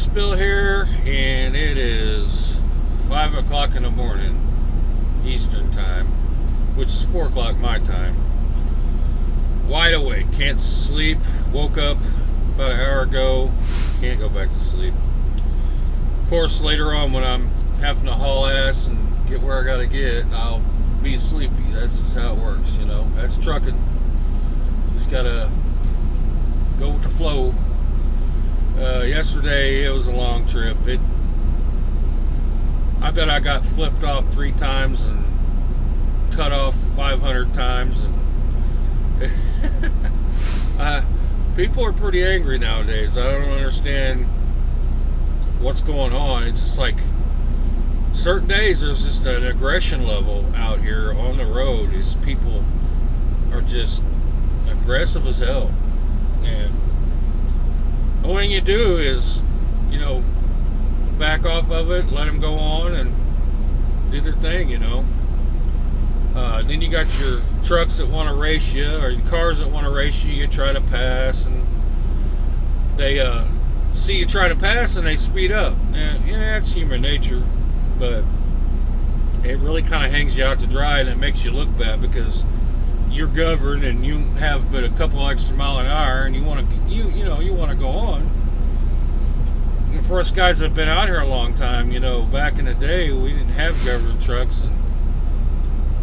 Just Bill here, and it is 5 o'clock in the morning, Eastern time, which is 4 o'clock my time. Wide awake, can't sleep, woke up about an hour ago, can't go back to sleep. Of course, later on when I'm having to haul ass and get where I gotta get, I'll be sleepy. That's just how it works, you know. That's trucking. Just gotta go with the flow. Yesterday it was a long trip. I bet I got flipped off 3 times and cut off 500 times, and people are pretty angry nowadays. I don't understand what's going on. It's just like certain days there's just an aggression level out here on the road. Is people are just aggressive as hell, and the only thing you do is, you know, back off of it, let them go on and do their thing, you know. Then you got your trucks that want to race you, or your cars that want to race you. You try to pass, and they see you try to pass, and they speed up. And yeah, it's human nature, but it really kind of hangs you out to dry, and it makes you look bad because you're governed and you have but a couple extra mile an hour, and you want to go on. And for us guys that have been out here a long time, you know, back in the day we didn't have governed trucks, and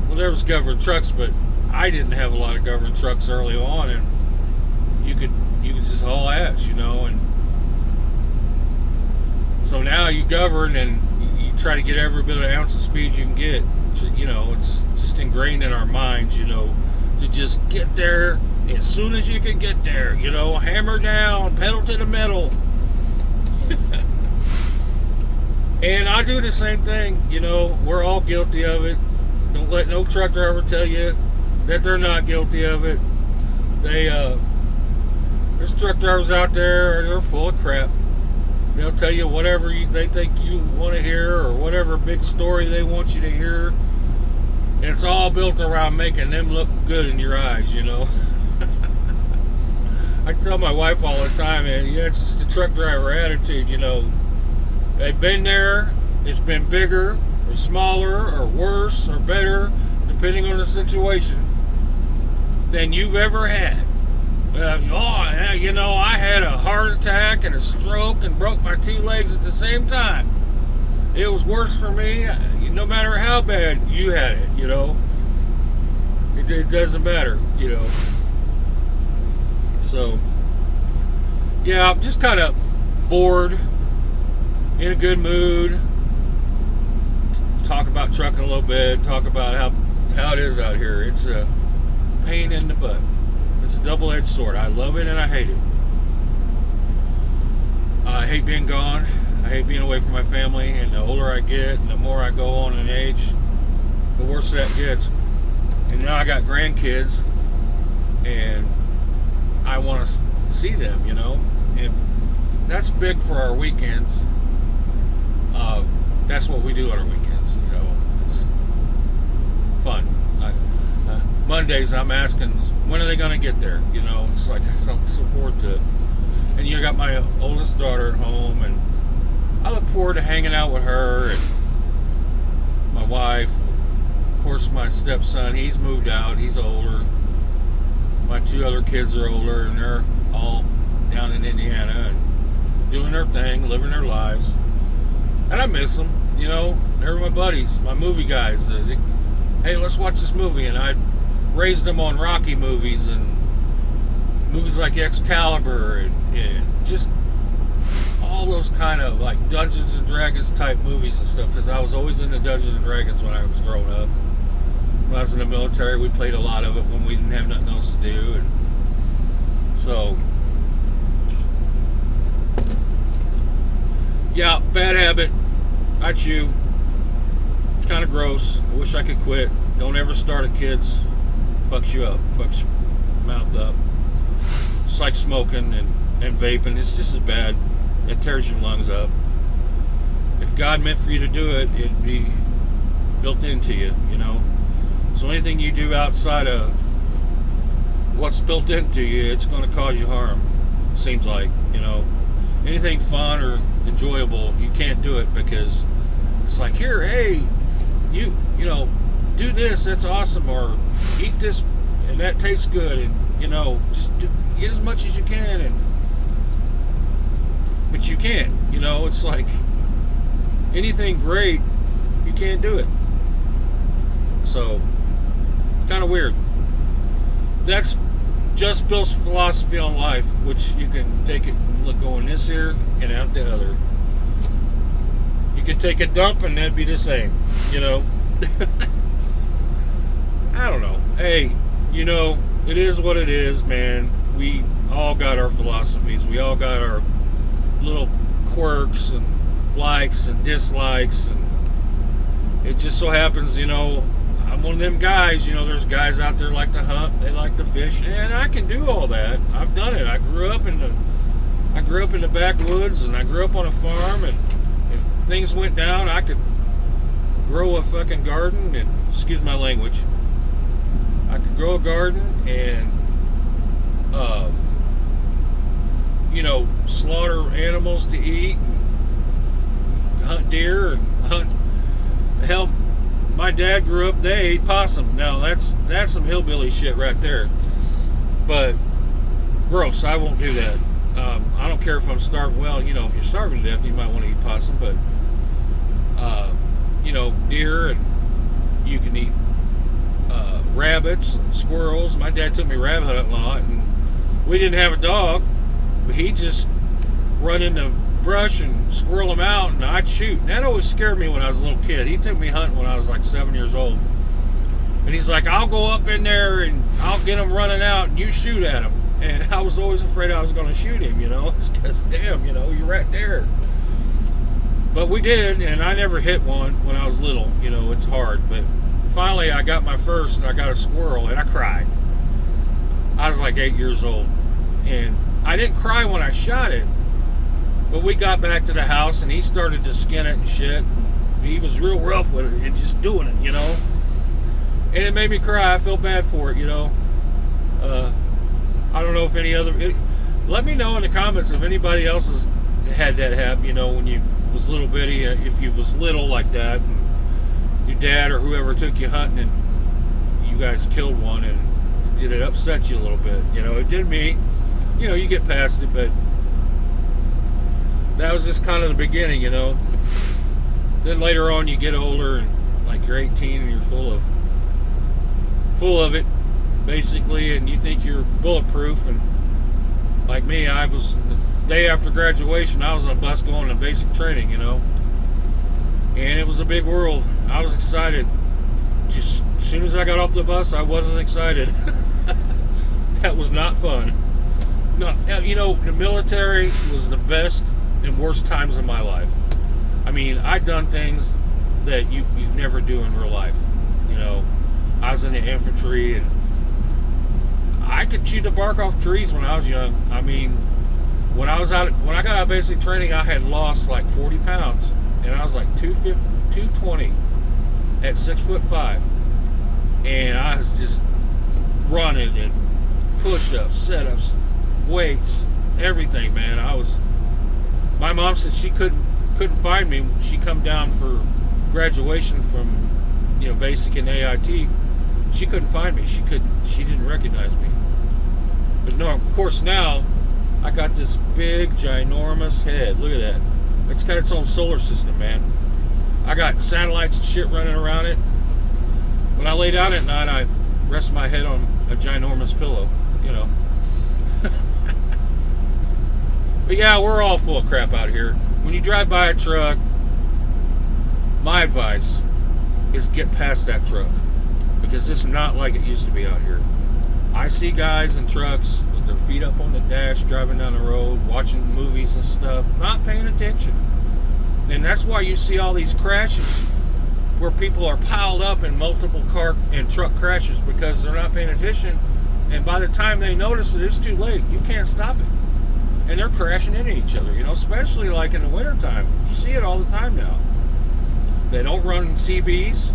well, there was governed trucks, but I didn't have a lot of governed trucks early on, and you could just haul ass, you know. And so now you govern and you try to get every bit of ounce of speed you can get. You know, it's just ingrained in our minds, you know, to just get there as soon as you can get there, you know, hammer down, pedal to the metal. And I do the same thing, you know. We're all guilty of it. Don't let no truck driver tell you that they're not guilty of it. There's truck drivers out there, they're full of crap. They'll tell you whatever they think you want to hear, or whatever big story they want you to hear. And it's all built around making them look good in your eyes, you know. I tell my wife all the time, man, yeah, it's just the truck driver attitude, you know. They've been there, it's been bigger, or smaller, or worse, or better, depending on the situation, than you've ever had. You know, I had a heart attack and a stroke and broke my 2 legs at the same time. It was worse for me, no matter how bad you had it, you know. It doesn't matter, you know. So, yeah, I'm just kind of bored, in a good mood. Talk about trucking a little bit, talk about how it is out here. It's a pain in the butt. It's a double-edged sword. I love it and I hate it. I hate being gone. I hate being away from my family, and the older I get and the more I go on in age, the worse that gets. And now I got grandkids, and I want to see them, you know. And that's big for our weekends. That's what we do on our weekends, you know. It's fun. Mondays I'm asking, when are they going to get there? You know, it's like I look so forward to it. And you got my oldest daughter at home, and I look forward to hanging out with her and my wife. Of course, my stepson, he's moved out. He's older. My 2 other kids are older, and they're all down in Indiana and doing their thing, living their lives. And I miss them, you know. They're my buddies, my movie guys. Hey, let's watch this movie. And I raised them on Rocky movies and movies like Excalibur and just all those kind of like Dungeons and Dragons type movies and stuff, because I was always into Dungeons and Dragons when I was growing up. When I was in the military, we played a lot of it when we didn't have nothing else to do. And so, yeah, bad habit. I chew. It's kind of gross. I wish I could quit. Don't ever start it, kids. Fucks you up. Fucks your mouth up. It's like smoking and vaping. It's just as bad. It tears your lungs up. If God meant for you to do it, it'd be built into you, you know. So anything you do outside of what's built into you, it's going to cause you harm. Seems like, you know. anything fun or enjoyable, you can't do it because it's like, here, hey, you know, do this, that's awesome, or eat this and that tastes good, and just get as much as you can, but you can't. It's like anything great, you can't do it. So it's kind of weird. That's just Bill's philosophy on life, which you can take it and look going this ear and out the other. You could take a dump and that'd be the same, I don't know. Hey, it is what it is, man. We all got our philosophies. We all got our little quirks and likes and dislikes, and it just so happens, I'm one of them guys. There's guys out there like to hunt, they like to fish, and I can do all that. I've done it. I grew up in the backwoods, and I grew up on a farm, and if things went down, I could grow a fucking garden, and excuse my language, I could grow a garden and slaughter animals to eat, and hunt deer, and hunt, hell, my dad grew up, they ate possum. Now that's some hillbilly shit right there. But gross, I won't do that. I don't care if I'm starving. Well, if you're starving to death, you might want to eat possum, but deer, and you can eat rabbits and squirrels. My dad took me rabbit hunting a lot, and we didn't have a dog, but he just run in the brush and squirrel them out, and I'd shoot. And that always scared me when I was a little kid. He took me hunting when I was like 7 years old, and he's like, I'll go up in there and I'll get them running out and you shoot at them. And I was always afraid I was going to shoot him, because damn, you're right there. But we did, and I never hit one when I was little. It's hard. But finally I got my first, and I got a squirrel, and I cried. I was like 8 years old, and I didn't cry when I shot it. But we got back to the house, and he started to skin it and shit. He was real rough with it and just doing it, And it made me cry. I feel bad for it, I don't know if any other... let me know in the comments if anybody else has had that happen, when you was little bitty, if you was little like that, and your dad or whoever took you hunting, and you guys killed one, and did it upset you a little bit? It did me. You get past it, but that was just kind of the beginning, Then later on, you get older, and like you're 18, and you're full of it, basically, and you think you're bulletproof. And like me, I was, the day after graduation, I was on a bus going to basic training, and it was a big world. I was excited. Just as soon as I got off the bus, I wasn't excited. That was not fun. No, the military was the best and worst times of my life. I mean, I'd done things that you never do in real life. I was in the infantry, and I could chew the bark off trees when I was young. I mean, when I got out of basic training, I had lost like 40 pounds, and I was like 220 at 6'5", and I was just running and push-ups, set-ups, weights, everything, man. My mom said she couldn't find me. She come down for graduation from basic and AIT. She couldn't find me. She didn't recognize me. But no, of course, now I got this big ginormous head. Look at that. It's got its own solar system, man. I got satellites and shit running around it. When I lay down at night, I rest my head on a ginormous pillow, But yeah, we're all full of crap out here. When you drive by a truck, my advice is get past that truck, because it's not like it used to be out here. I see guys in trucks with their feet up on the dash, driving down the road, watching movies and stuff, not paying attention. And that's why you see all these crashes where people are piled up in multiple car and truck crashes, because they're not paying attention, and by the time they notice it, it's too late. You can't stop it. And they're crashing into each other, especially like in the wintertime. You see it all the time now. They don't run CBs.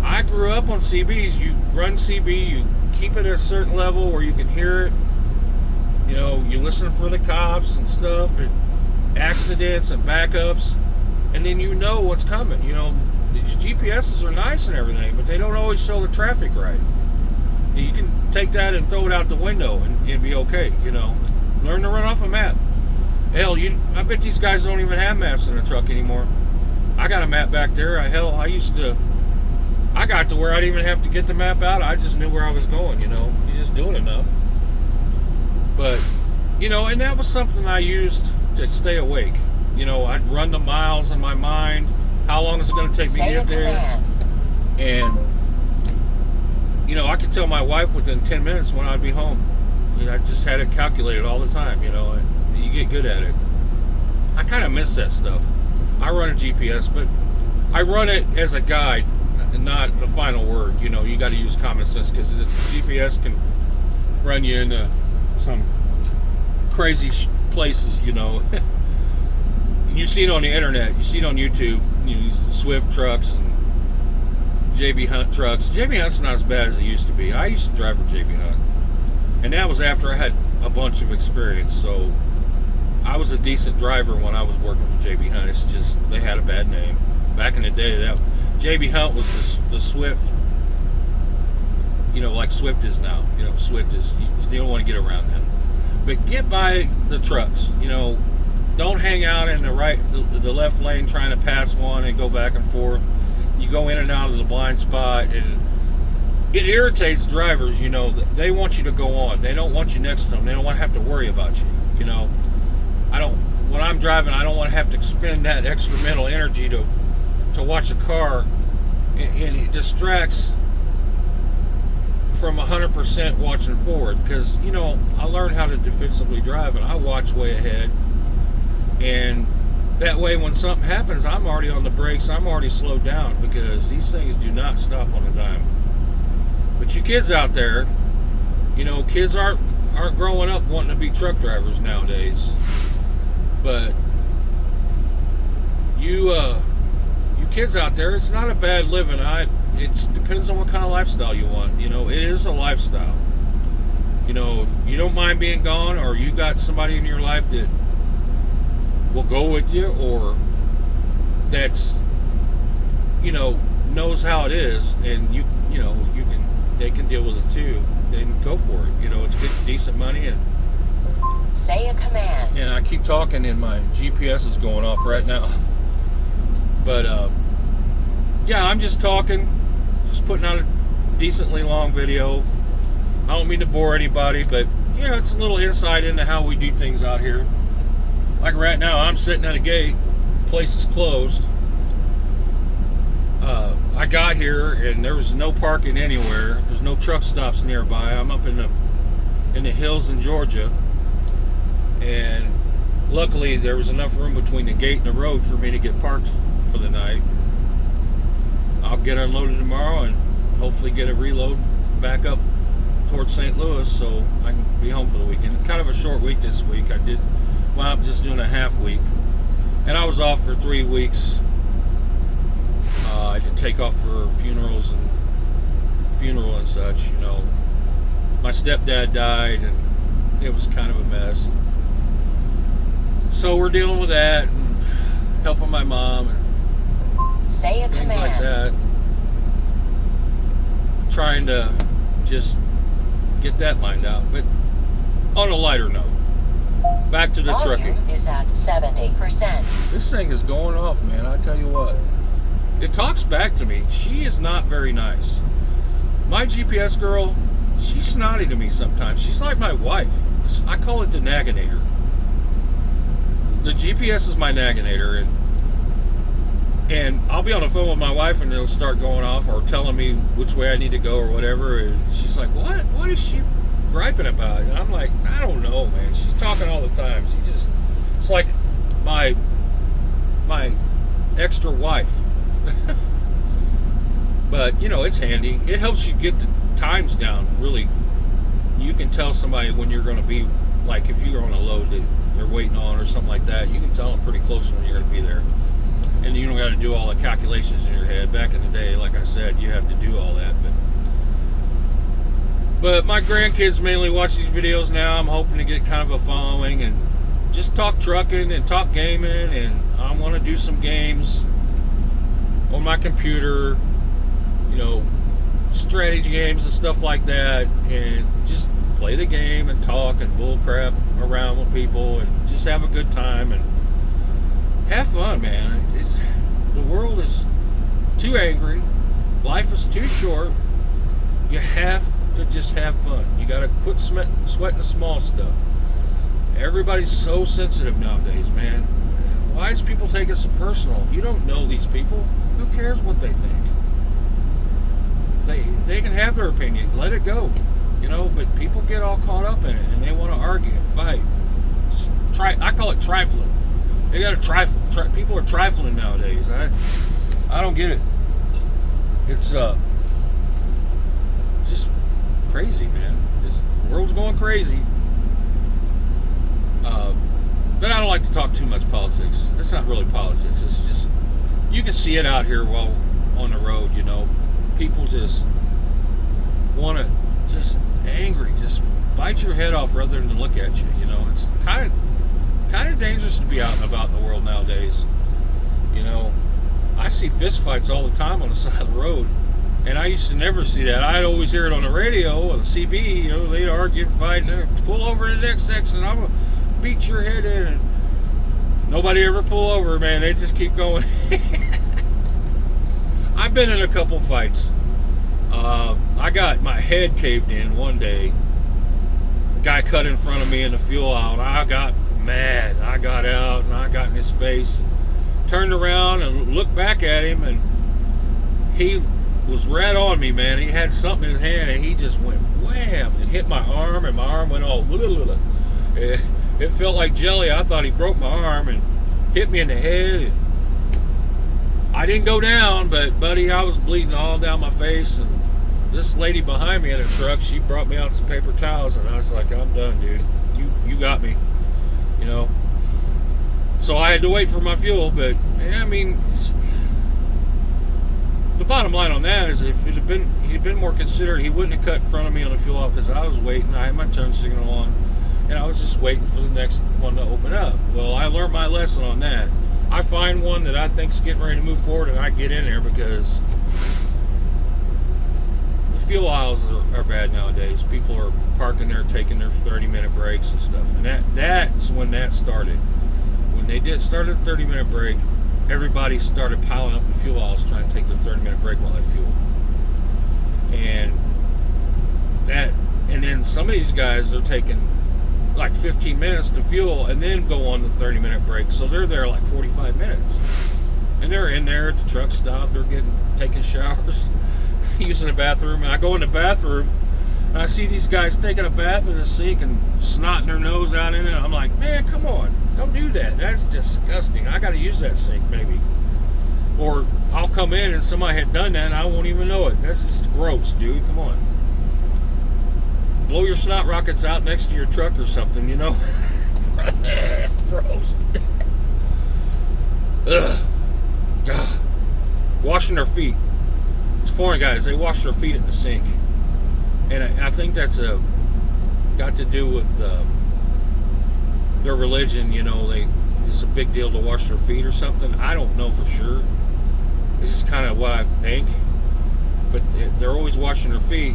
I grew up on CBs. You run CB, you keep it at a certain level where you can hear it. You listen for the cops and stuff. accidents and backups, and then you know what's coming. You know, these GPSs are nice and everything, but they don't always show the traffic right. You can take that and throw it out the window and it'd be okay, you know. Learn to run off a map. Hell, I bet these guys don't even have maps in the truck anymore. I got a map back there. I got to where I didn't even have to get the map out. I just knew where I was going, you know. You just do it enough. But, you know, and that was something I used to stay awake. You know, I'd run the miles in my mind. How long is it going to take me to get there? And, you know, I could tell my wife within 10 minutes when I'd be home. You know, I just had it calculated all the time, you know. And you get good at it. I kind of miss that stuff. I run a GPS, but I run it as a guide, not the final word. You know, you got to use common sense, because the GPS can run you into some crazy places, you know. You see it on the internet, you see it on YouTube, you know, Swift trucks and JB Hunt trucks. JB Hunt's not as bad as it used to be. I used to drive for JB Hunt, and that was after I had a bunch of experience, so I was a decent driver when I was working for JB Hunt. It's just they had a bad name. Back in the day, that JB Hunt was the Swift, you know, like Swift is now. You know, Swift is, you don't want to get around them. But get by the trucks, you know. Don't hang out in the left lane trying to pass one and go back and forth. You go in and out of the blind spot, and it irritates drivers, you know. They want you to go on. They don't want you next to them. They don't want to have to worry about you, you know. When I'm driving, I don't want to have to expend that extra mental energy to watch a car, and it distracts from 100% watching forward, because, you know, I learned how to defensively drive, and I watch way ahead. And that way, when something happens, I'm already on the brakes. I'm already slowed down, because these things do not stop on a dime. But you kids out there, you know, kids aren't growing up wanting to be truck drivers nowadays. But you kids out there, it's not a bad living. It depends on what kind of lifestyle you want. You know, it is a lifestyle. You know, if you don't mind being gone, or you got somebody in your life that will go with you, or that's, you know, knows how it is, and they can deal with it too, then go for it. You know, it's good, decent money. And say a command. And I keep talking, and my GPS is going off right now. But yeah, I'm just talking, just putting out a decently long video. I don't mean to bore anybody, but yeah, it's a little insight into how we do things out here. Like right now, I'm sitting at a gate, place is closed. I got here and there was no parking anywhere. There's no truck stops nearby. I'm up in the hills in Georgia, and luckily there was enough room between the gate and the road for me to get parked for the night. I'll get unloaded tomorrow and hopefully get a reload back up towards St. Louis, so I can be home for the weekend. Kind of a short week this week. I did wound up just doing a half week, and I was off for 3 weeks. I did take off for funeral and such. You know, my stepdad died, and it was kind of a mess. So we're dealing with that, and helping my mom, and say a things command. like that. Trying to just get that lined out. But on a lighter note, back to the Volume trucking. is at 70%. This thing is going off, man. I tell you what. It talks back to me. She is not very nice. My GPS girl, she's snotty to me sometimes. She's like my wife. I call it the nagginator. The GPS is my nagginator, and I'll be on the phone with my wife, and it'll start going off or telling me which way I need to go or whatever, and she's like, what is she griping about? And I'm like, I don't know, man. She's talking all the time. It's like my extra wife. But, you know, it's handy. It helps you get the times down, really. You can tell somebody when you're going to be, like if you're on a load that they're waiting on or something like that, you can tell them pretty close when you're going to be there. And you don't got to do all the calculations in your head. Back in the day, like I said, you have to do all that. But my grandkids mainly watch these videos now. I'm hoping to get kind of a following and just talk trucking and talk gaming, and I want to do some games on my computer, strategy games and stuff like that, and just play the game and talk and bull crap around with people and just have a good time and have fun, man. The world is too angry. Life is too short. You have to just have fun. You got to quit sweating the small stuff. Everybody's so sensitive nowadays, man. Why does people take it so personal? You don't know these people. Who cares what they think? They can have their opinion. Let it go. But people get all caught up in it and they want to argue and fight. I call it trifling. They got to trifle. People are trifling nowadays. I don't get it. It's just crazy, man. The world's going crazy. But I don't like to talk too much politics. It's not really politics. It's just, you can see it out here while on the road, People just want to, just angry, just bite your head off rather than look at you, It's kind of dangerous to be out and about in the world nowadays. I see fist fights all the time on the side of the road. And I used to never see that. I'd always hear it on the radio or the CB, they'd argue and fight, and pull over in the next section, I'm going to beat your head in. And nobody ever pull over, man. They just keep going. I've been in a couple fights. I got my head caved in one day. A guy cut in front of me in the fuel aisle, and I got mad. I got out, and I got in his face. Turned around and looked back at him, and he was right on me, man. He had something in his hand, and he just went wham and hit my arm, and my arm went all it felt like jelly. I thought he broke my arm and hit me in the head. And I didn't go down, but buddy, I was bleeding all down my face. And this lady behind me in a truck, she brought me out some paper towels, and I was like, I'm done, dude. You got me, So I had to wait for my fuel, but I mean, the bottom line on that is, if he'd been more considerate, he wouldn't have cut in front of me on the fuel aisle, because I was waiting. I had my turn signal on, and I was just waiting for the next one to open up. Well, I learned my lesson on that. I find one that I think's getting ready to move forward, and I get in there, because the fuel aisles are bad nowadays. People are parking there, taking their 30-minute breaks and stuff, and that's when that started. When they started a 30-minute break, everybody started piling up the fuel aisles trying to take their 30-minute break while they fuel. And then some of these guys are taking like 15 minutes to fuel and then go on the 30-minute break. So they're there like 45 minutes. And they're in there at the truck stop, they're taking showers, using the bathroom. And I go in the bathroom and I see these guys taking a bath in the sink and snotting their nose out in it. I'm like, man, come on. Don't do that. That's disgusting. I got to use that sink, maybe. Or I'll come in and somebody had done that and I won't even know it. That's just gross, dude. Come on. Blow your snot rockets out next to your truck or something, Gross. Ugh. God. Washing their feet. It's foreign guys. They wash their feet in the sink. And I think that's got to do with their religion, it's a big deal to wash their feet or something. I don't know for sure. It's just kind of what I think. But they're always washing their feet.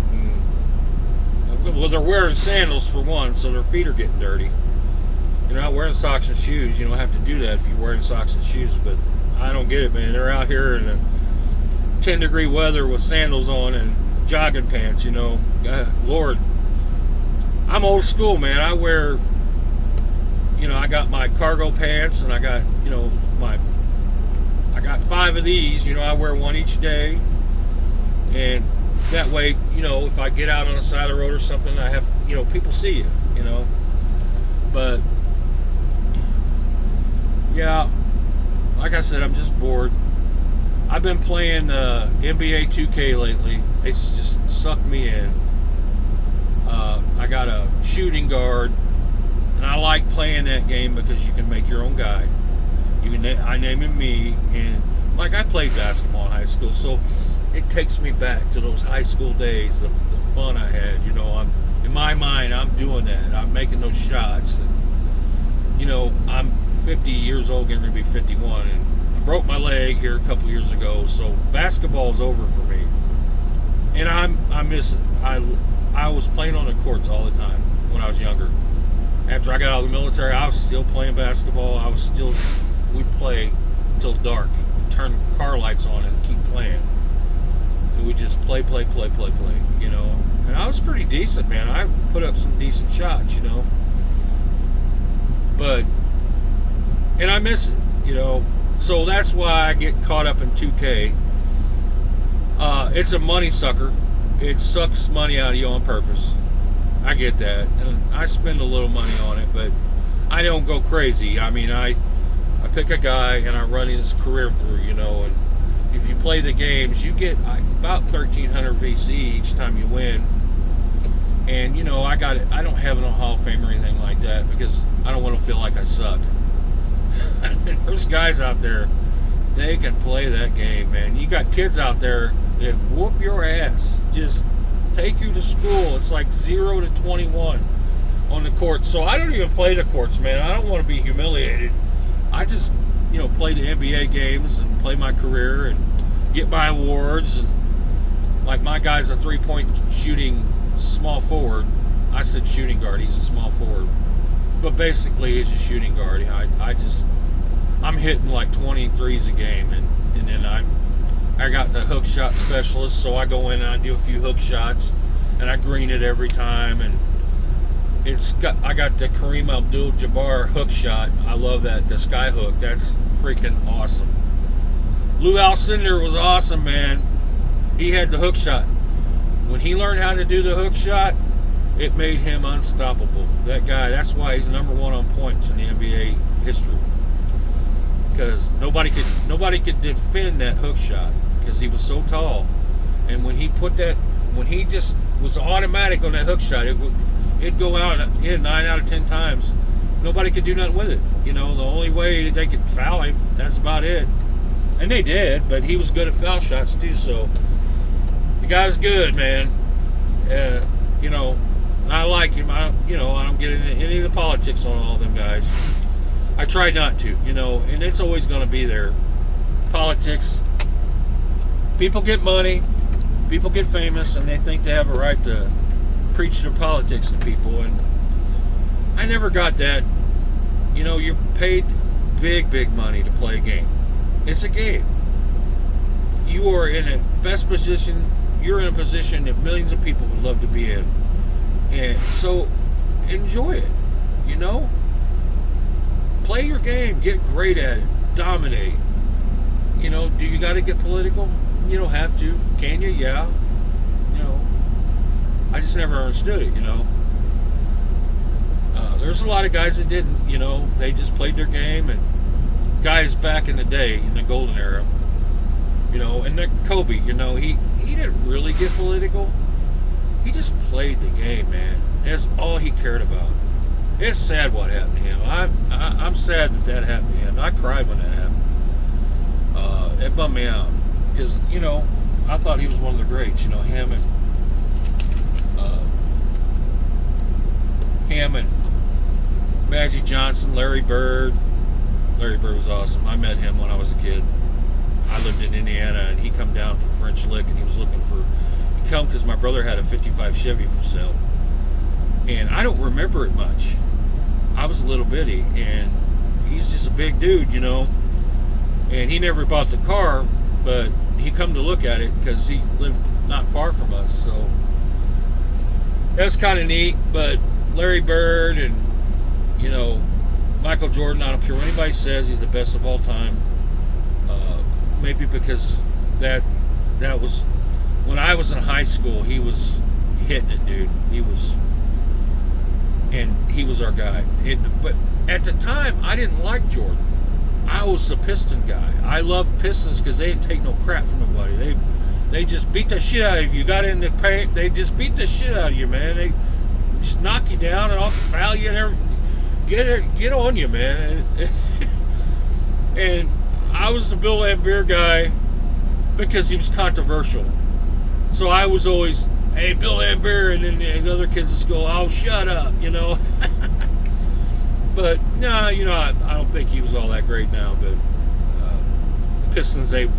Well, they're wearing sandals for one, so their feet are getting dirty. You're not wearing socks and shoes. You don't have to do that if you're wearing socks and shoes. But I don't get it, man. They're out here in a 10-degree weather with sandals on and jogging pants, Lord. I'm old school, man. I wear... I got my cargo pants, and I got, I got 5 of these. I wear one each day, and that way, if I get out on the side of the road or something, I have, people see you, But yeah, like I said, I'm just bored. I've been playing NBA 2K lately. It's just sucked me in. I got a shooting guard. And I like playing that game because you can make your own guy. I name him me, and like I played basketball in high school, so it takes me back to those high school days, the fun I had. I'm in my mind, I'm doing that. I'm making those shots. And you know, I'm 50 years old, getting to be 51, and I broke my leg here a couple years ago, so basketball is over for me. And I miss it. I was playing on the courts all the time when I was younger. After I got out of the military, I was still playing basketball. We'd play till dark, turn car lights on and keep playing. And we just play, you know. And I was pretty decent, man. I put up some decent shots, you know. And I miss it, you know. So that's why I get caught up in 2K. It's a money sucker. It sucks money out of you on purpose. I get that. And I spend a little money on it, but I don't go crazy. I mean, I pick a guy and I run his career through, you know, and if you play the games, you get about 1,300 VC each time you win. And, you know, I don't have no Hall of Fame or anything like that because I don't want to feel like I suck. There's guys out there, they can play that game, man. You got kids out there that whoop your ass, just take you to school. It's like 0 to 21 on the courts. So I don't even play the courts, man. I don't want to be humiliated. I just, you know, play the NBA games and play my career and get my awards. And like my guy's a 3-point shooting small forward. I said shooting guard. He's a small forward, but basically he's a shooting guard. I'm hitting like 23s a game, and then I got the hook shot specialist, so I go in and I do a few hook shots, and I green it every time. And I got the Kareem Abdul-Jabbar hook shot. I love that, the sky hook. That's freaking awesome. Lou Alcindor was awesome, man. He had the hook shot. When he learned how to do the hook shot, it made him unstoppable. That guy, that's why he's #1 on points in the NBA history. Because nobody could defend that hook shot because he was so tall. And when he just was automatic on that hook shot, it'd go out in 9 out of 10 times. Nobody could do nothing with it. You know, the only way they could foul him, that's about it. And they did, but he was good at foul shots too, so the guy's good, man. You know, I like him. I don't get into any of the politics on all them guys. I try not to, you know, and it's always going to be there. Politics. People get money, people get famous, and they think they have a right to preach their politics to people. And I never got that. You know, you're paid big money to play a game. It's a game. You are in a best position. You're in a position that millions of people would love to be in. And so enjoy it, you know? Play your game, get great at it, dominate. You know, do you got to get political? You don't have to. Can you? Yeah. You know, I just never understood it, you know. There's a lot of guys that didn't, you know, they just played their game. And guys back in the day, in the golden era, you know, and Kobe, you know, he didn't really get political. He just played the game, man. That's all he cared about. It's sad what happened to him. I'm sad that happened to him. I cried when that happened. It bummed me out because, you know, I thought he was one of the greats. You know, him and Magic Johnson, Larry Bird. Larry Bird was awesome. I met him when I was a kid. I lived in Indiana, and he come down from French Lick, and he was looking for. He come because my brother had a '55 Chevy for sale, and I don't remember it much. I was a little bitty, and he's just a big dude, you know. And he never bought the car, but he come to look at it because he lived not far from us. So that's kind of neat. But Larry Bird and, you know, Michael Jordan, I don't care what anybody says, he's the best of all time. Maybe because that was when I was in high school. He was hitting it, dude. He was our guy. But at the time, I didn't like Jordan. I was the Piston guy. I loved Pistons because they didn't take no crap from nobody. They just beat the shit out of you. You got in the paint, they just beat the shit out of you, man. They just knock you down and foul you and everything. Get on you, man. And I was the Bill Laimbeer guy because he was controversial. So I was always, hey, Bill Laimbeer, and then the other kids just go, oh, shut up, you know. But no, I don't think he was all that great now. But the Pistons, they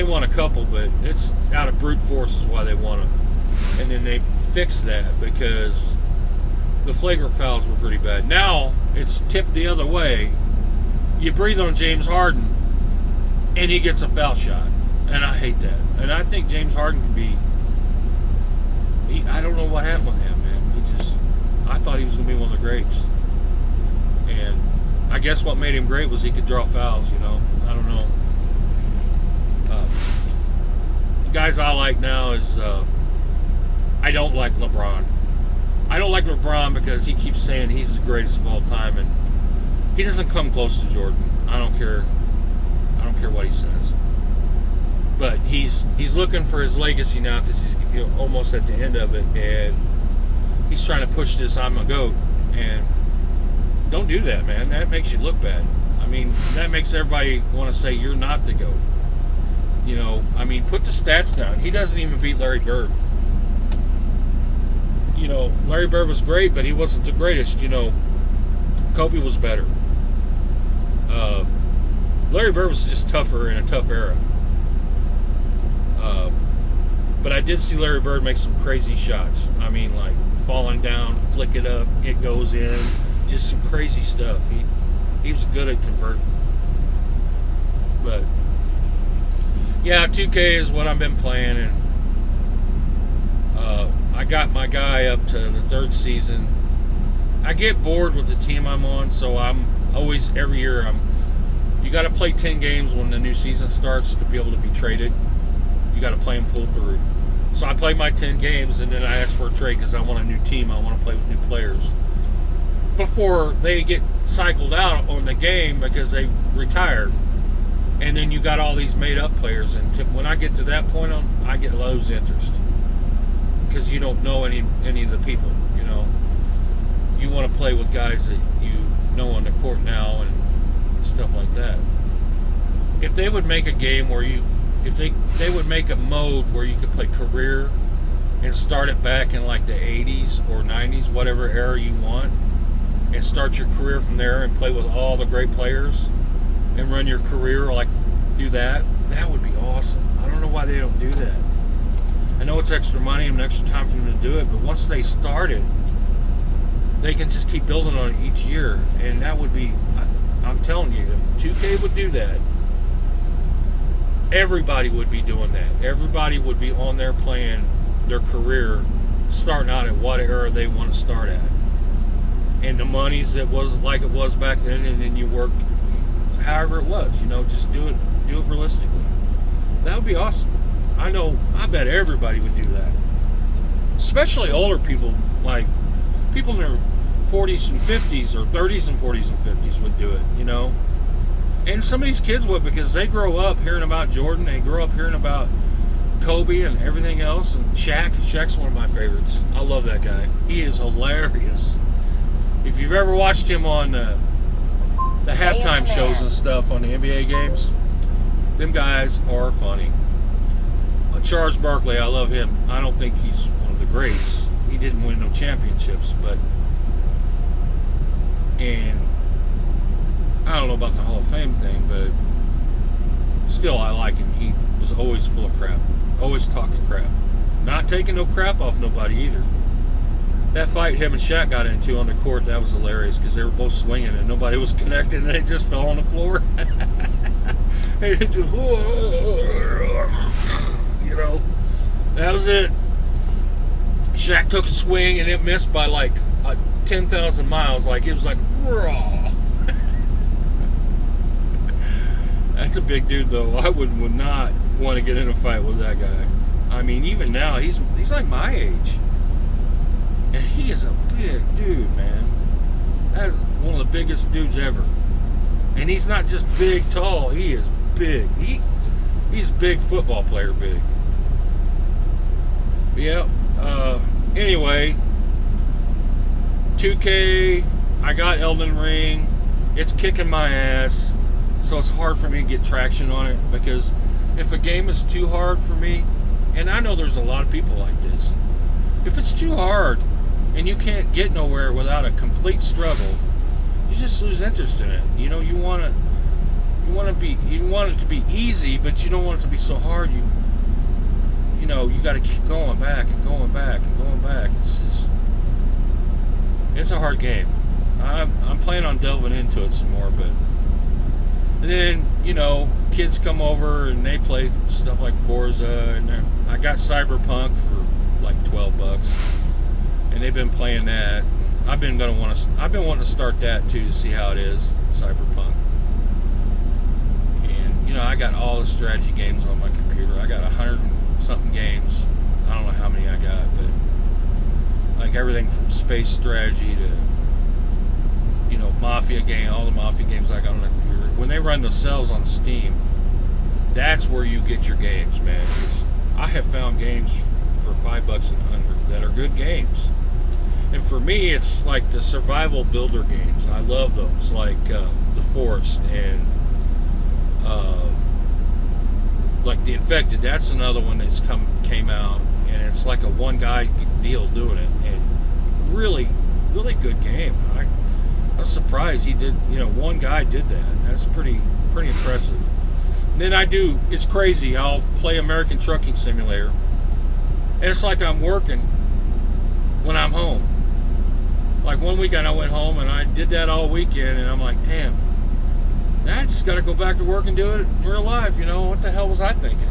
won a couple, but it's out of brute force is why they won them. And then they fixed that because the flagrant fouls were pretty bad. Now it's tipped the other way. You breathe on James Harden, and he gets a foul shot, and I hate that. And I think James Harden can be. I don't know what happened with him, man. I thought he was going to be one of the greats. And I guess what made him great was he could draw fouls, I don't know. The guys I like now is, I don't like LeBron. I don't like LeBron because he keeps saying he's the greatest of all time, and he doesn't come close to Jordan. I don't care what he says. But he's looking for his legacy now because he's almost at the end of it, and he's trying to push this I'm a GOAT. And don't do that, man. That makes you look bad. I mean, that makes everybody want to say you're not the GOAT. Put the stats down. He doesn't even beat Larry Bird. Larry Bird was great, but he wasn't the greatest. Kobe was better. Larry Bird was just tougher in a tough era. But I did see Larry Bird make some crazy shots. Like falling down, flick it up, it goes in. Just some crazy stuff. He was good at converting. But yeah, 2K is what I've been playing, and I got my guy up to the 3rd season. I get bored with the team I'm on, so I'm always, every year, you got to play 10 games when the new season starts to be able to be traded. You got to play them full through. So I play my 10 games, and then I ask for a trade because I want a new team. I want to play with new players before they get cycled out on the game because they retired. And then you got all these made-up players, and when I get to that point, I get lose interest because you don't know any of the people. You want to play with guys that you know on the court now and stuff like that. If they would make a game where if they would make a mode where you could play career and start it back in like the 80s or 90s, whatever era you want, and start your career from there and play with all the great players and run your career do that would be awesome. I don't know why they don't do that. I know it's extra money and extra time for them to do it, but once they start it, they can just keep building on it each year, and that would be, I'm telling you, if 2K would do that, everybody would be doing that. Everybody would be on there playing their career, starting out at what era they want to start at. And the money's that was like it was back then, and then you work however it was, just do it realistically. That would be awesome. I bet everybody would do that. Especially older people, like people in their 40s and 50s or 30s and 40s and 50s would do it, And some of these kids would, because they grow up hearing about Jordan, they grow up hearing about Kobe and everything else, and Shaq's one of my favorites. I love that guy. He is hilarious. If you've ever watched him on the halftime shows and stuff on the NBA games, them guys are funny. Charles Barkley, I love him. I don't think he's one of the greats. He didn't win no championships, and I don't know about the Hall of Fame thing, but still I like him. He was always full of crap. Always talking crap. Not taking no crap off nobody either. That fight him and Shaq got into on the court, that was hilarious because they were both swinging and nobody was connected and they just fell on the floor. That was it. Shaq took a swing and it missed by like 10,000 miles. Like it was like, raw. That's a big dude though. I would not want to get in a fight with that guy. Even now he's like my age. And he is a big dude, man. That is one of the biggest dudes ever. And he's not just big, tall. He is big. He's a big football player, big. Yep. Anyway, 2K, I got Elden Ring. It's kicking my ass. So it's hard for me to get traction on it. Because if a game is too hard for me, and I know there's a lot of people like this. If it's too hard, and you can't get nowhere without a complete struggle, you just lose interest in it. You know, you want it to be easy, but you don't want it to be so hard. You know, you got to keep going back and going back and going back. It's a hard game. I'm planning on delving into it some more, but and then, you know, kids come over and they play stuff like Forza, and I got Cyberpunk for like $12, and they've been playing that. I've been wanting to start that too, to see how it is, Cyberpunk. And you know, I got all the strategy games on my computer. I got 100 and something games. I don't know how many I got, but like everything from space strategy to, you know, Mafia game, all the Mafia games I got on the computer. When they run the sales on Steam, that's where you get your games, man. 'Cause I have found games for $5 and under that are good games. And for me, it's like the survival builder games. I love those, like The Forest and like The Infected. That's another one that's came out, and it's like a one guy deal doing it, and really, really good game. I was surprised he did. You know, one guy did that. That's pretty impressive. And then it's crazy. I'll play American Trucking Simulator, and it's like I'm working when I'm home. Like one weekend I went home and I did that all weekend, and I'm like, damn, I just got to go back to work and do it in real life. You know, what the hell was I thinking?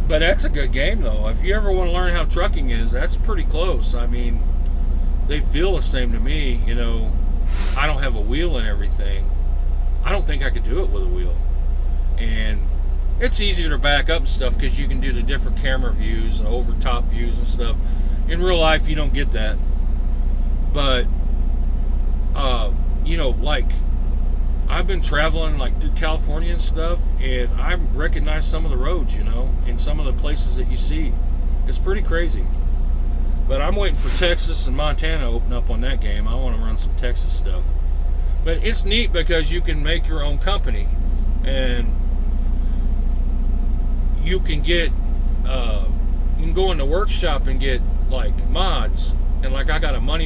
But that's a good game, though. If you ever want to learn how trucking is, that's pretty close. I mean, they feel the same to me. You know, I don't have a wheel and everything. I don't think I could do it with a wheel. And it's easier to back up and stuff because you can do the different camera views and over top views and stuff. In real life, you don't get that. But, you know, like, I've been traveling, like, through California and stuff, and I recognize some of the roads, you know, and some of the places that you see. It's pretty crazy. But I'm waiting for Texas and Montana to open up on that game. I want to run some Texas stuff. But it's neat because you can make your own company, and you can get, you can go in the workshop and get, like, mods, and, like, I got a money